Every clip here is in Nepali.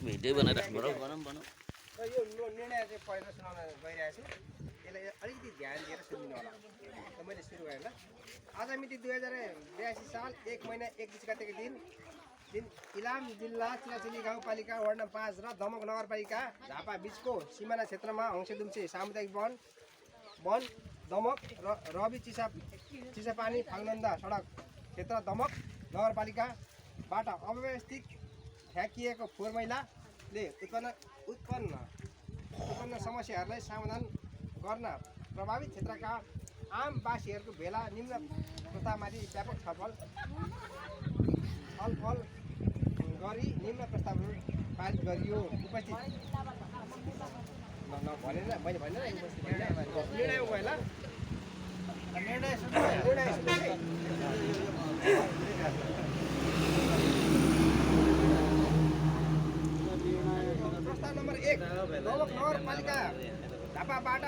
भिडियो बनाएर बनाऊ र यो निर्णय चाहिँ पहिला सुनाउन गइरहेको छु। यसलाई अलिकति ध्यान दिएर सुनिदिनु होला। त मैले सुरु गरेँ ल। आज मिति 2082 साल 1 महिना 31 गतेको दिन इलाम जिल्ला चिलाचुली गाउँपालिका वार्ड नम्बर 5 र दमक नगरपालिका झापा बीचको सिमाना क्षेत्रमा हंसेदुम्से सामुदायिक वन दमक र रवि चिसापानी फाल्नन्दा सडक क्षेत्र दमक नगरपालिकाबाट अव्यवस्थित फ्याँकिएको फोहोर मैलाले उत्पन्न समस्याहरूलाई समाधान गर्न प्रभावित क्षेत्रका आम वासीहरूको भेला निम्न प्रस्तावमाथि व्यापक छलफल गरी निम्न प्रस्तावहरू पारित गरियो। उपस्थित भनेर मैले भनेर निर्णय भयो ल। निर्णय प्रस्ताव नम्बर 1 दमक नगरपालिका झापाबाट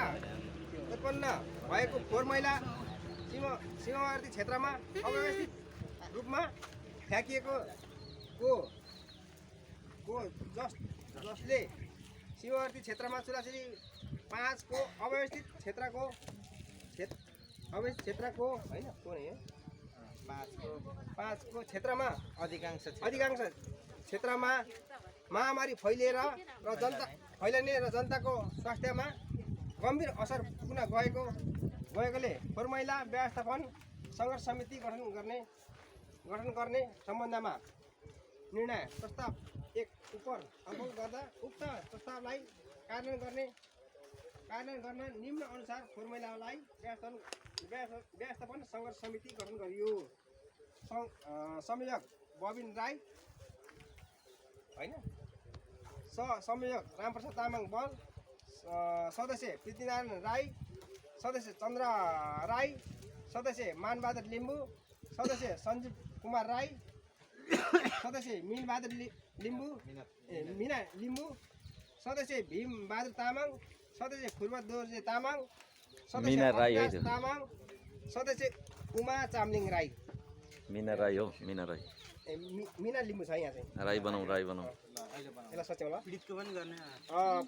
उत्पन्न भएको फोहोर मैला सीमावर्ती क्षेत्रमा अव्यवस्थित रूपमा फ्याँकिएको जसले सीमावर्ती क्षेत्रमा चुलाचुली 5 को अव्यवस्थित क्षेत्रको हैन कुन हो 5 को क्षेत्रमा अधिकांश क्षेत्रमा महामारी फैलिने र जनताको स्वास्थ्यमा गम्भीर असर पुग्न गएकोले फोहोर मैला व्यवस्थापन सङ्घर्ष समिति गठन गर्ने सम्बन्धमा निर्णय प्रस्ताव 1 उपर छलफल गर्दा उक्त प्रस्तावलाई कार्यान्वयन गर्न निम्न अनुसार फोहोर मैलालाई व्यवस्थापन सङ्घर्ष समिति गठन गरियो। संयोजक बबिन राई हैन, संयोजक रामप्रसाद तामाङ बल, सदस्य पृथ्वीनारायण राई, सदस्य चन्द्र राई, सदस्य मानबहादुर लिम्बू, सदस्य सञ्जीव कुमार राई, सदस्य मिनबहादुर मिना लिम्बू, सदस्य भीमबहादुर तामाङ, सदस्य फुर्वा दोर्जे तामाङ, सदस्य अविनाश तामाङ, सदस्य उमा चामलिङ राई। मिना राई हो, मिना राई मिना लिम्बू छ यहाँ चाहिँ। राई बनाऊ यसलाई सच्याउला। पीडितको पनि गर्ने।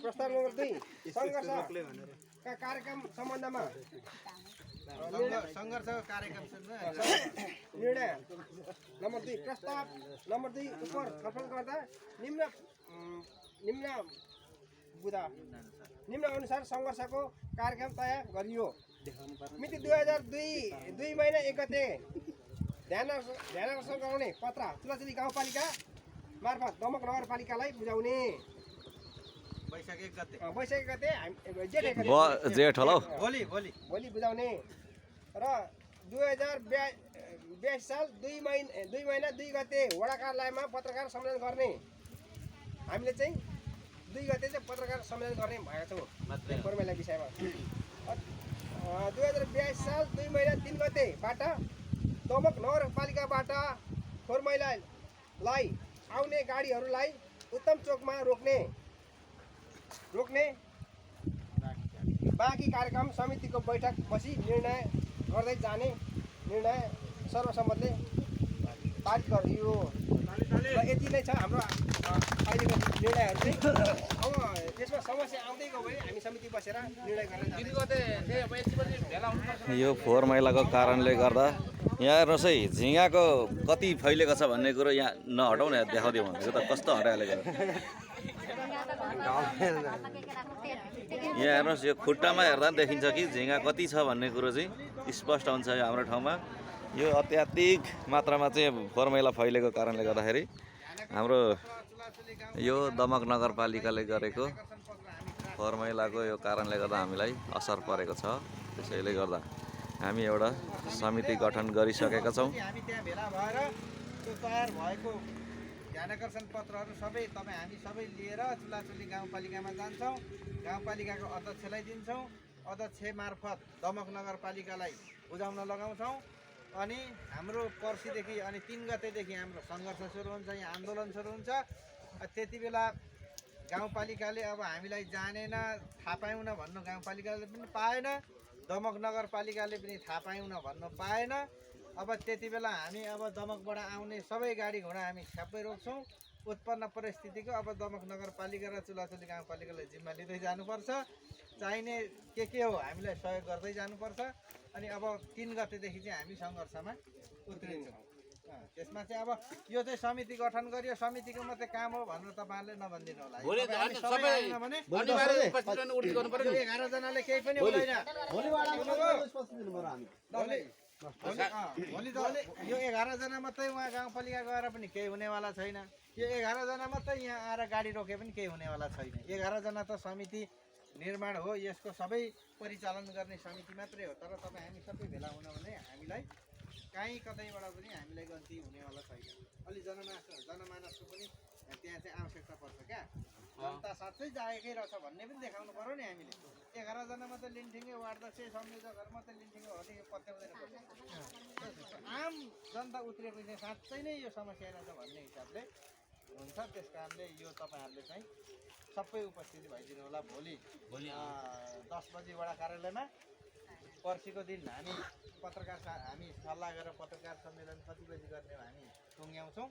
प्रस्ताव नम्बर 2 सङ्घर्षका कार्यक्रम सम्बन्धमा सङ्घर्षको कार्यक्रम निर्णय नम्बर 2 प्रस्ताव नम्बर 2 उपर छलफल गर्दा निम्न अनुसार सङ्घर्षको कार्यक्रम तयार गरियो। मिति 2002 महिना 1 गते ध्यानाकर्षण गराउने पत्र चुलाचुली गाउँपालिका मार्फत दमक नगरपालिकालाई बुझाउने। वैशाख 1 गते जेठ होला भोलि बुझाउने र 2082 साल 2 महिना 2 गते वडा कार्यालयमा पत्रकार सम्मेलन गर्ने। हामीले चाहिँ 2 गते चाहिँ पत्रकार सम्मेलन गर्ने भएका छौँ फोहोर मैला विषयमा। 2082 साल 2 महिना 3 गतेबाट दमक नगरपालिकाबाट फोहोर मैलालाई आउने गाडीहरूलाई उत्तम चोकमा रोक्ने बाँकी कार्यक्रम समितिको बैठक बसी निर्णय गर्दै जाने निर्णय सर्वसम्मतले पारित गरियो। र यति नै छ हाम्रो अहिलेको निर्णयहरू चाहिँ। अब त्यसमा समस्या आउँदै गयो भने हामी समिति बसेर निर्णय गर्न जान्छौँ। यो फोहोर मैलाको कारणले गर्दा यहाँ हेर्नुहोस् है, झिँगाको कति फैलिएको छ भन्ने कुरो यहाँ नहटाउँ न, देखाउँदिउँ भनेको त कस्तो हटाइहालेको। यहाँ हेर्नुहोस्, यो खुट्टामा हेर्दा देखिन्छ कि झिँगा कति छ भन्ने कुरो चाहिँ स्पष्ट हुन्छ हाम्रो ठाउँमा। यो अत्याधिक मात्रामा चाहिँ फोहोर मैला फैलेको कारणले गर्दाखेरि हाम्रो यो दमक नगरपालिकाले गरेको फोहोर मैलाको यो कारणले गर्दा हामीलाई असर परेको छ। त्यसैले गर्दा हामी एउटा समिति गठन गरिसकेका छौँ। हामी त्यहाँ भेला भएर त्यो तयार भएको ध्यानाकर्षण पत्रहरू सबै हामी सबै लिएर चुलाचुली गाउँपालिकामा जान्छौँ। गाउँपालिकाको अध्यक्षलाई दिन्छौँ। अध्यक्ष मार्फत दमक नगरपालिकालाई बुझाउन लगाउँछौँ। अनि हाम्रो पर्सिदेखि अनि 3 गतेदेखि हाम्रो सङ्घर्ष सुरु हुन्छ, यहाँ आन्दोलन सुरु हुन्छ। त्यति बेला गाउँपालिकाले अब हामीलाई जानेन, थाहा पाएन भन्नु गाउँपालिकाले पनि पाएन, दमक नगरपालिकाले पनि थाहा पाएन भन्नु पाएन। अब त्यति बेला हामी अब दमकबाट आउने सबै गाडी घोडा हामी सबै रोक्छौँ उत्पन्न परिस्थितिको अब दमक नगरपालिका र चुलाचुली गाउँपालिकाले जिम्मा लिँदै जानुपर्छ। चाहिने के हो हामीलाई सहयोग गर्दै जानुपर्छ। अनि अब 3 गतेदेखि चाहिँ हामी सङ्घर्षमा उत्रिन्छौँ। त्यसमा चाहिँ अब यो चाहिँ समिति गठन गरियो, समितिको मात्रै काम हो भनेर तपाईँहरूले नभनिदिनु होला। हामी सबै आएन भने 11 जनाले केही पनि हुँदैन। भोलि त यो 11 जना मात्रै उहाँ गाउँपालिका गएर पनि केही हुनेवाला छैन। यो 11 जना मात्रै यहाँ आएर गाडी रोके पनि केही हुनेवाला छैन। 11 जना त समिति निर्माण हो, यसको सबै परिचालन गर्ने समिति मात्रै हो। तर तपाईँ हामी सबै भेला हुन भने हामीलाई काहीँ कतैबाट पनि हामीलाई गल्ती हुनेवाला छैन। अलि जनमानसको पनि त्यहाँ चाहिँ आवश्यकता पर्छ क्या। जनता साँच्चै जागेकै रहेछ भन्ने पनि देखाउनु पऱ्यो नि हामीले। 11 जना मात्रै लिन्ठिङ्गे वार्डध्यक्ष संयोजकहरू मात्रै लिन्ठिङ्गे हो त्यो पत्याउँदैन। आम जनता उत्रिएको चाहिँ साँच्चै नै यो समस्या रहेछ भन्ने हिसाबले हुन्छ। त्यस कारणले यो तपाईँहरूले चाहिँ सबै उपस्थिति भइदिनु होला। भोलि 10 बजी वडा कार्यालयमा पर्सिको दिन हामी हामी सल्लाह गरेर पत्रकार सम्मेलन कति बजी गर्ने हामी टुङ्ग्याउँछौँ।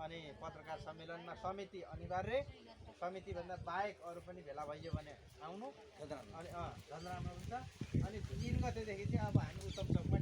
अनि पत्रकार सम्मेलनमा समिति अनिवार्य, समितिभन्दा बाहेक अरू पनि भेला भइयो भने आउनु। अनि झन् राम्रो हुन्छ। अनि 3 गतेदेखि चाहिँ अब हामी उत्तम चौकमा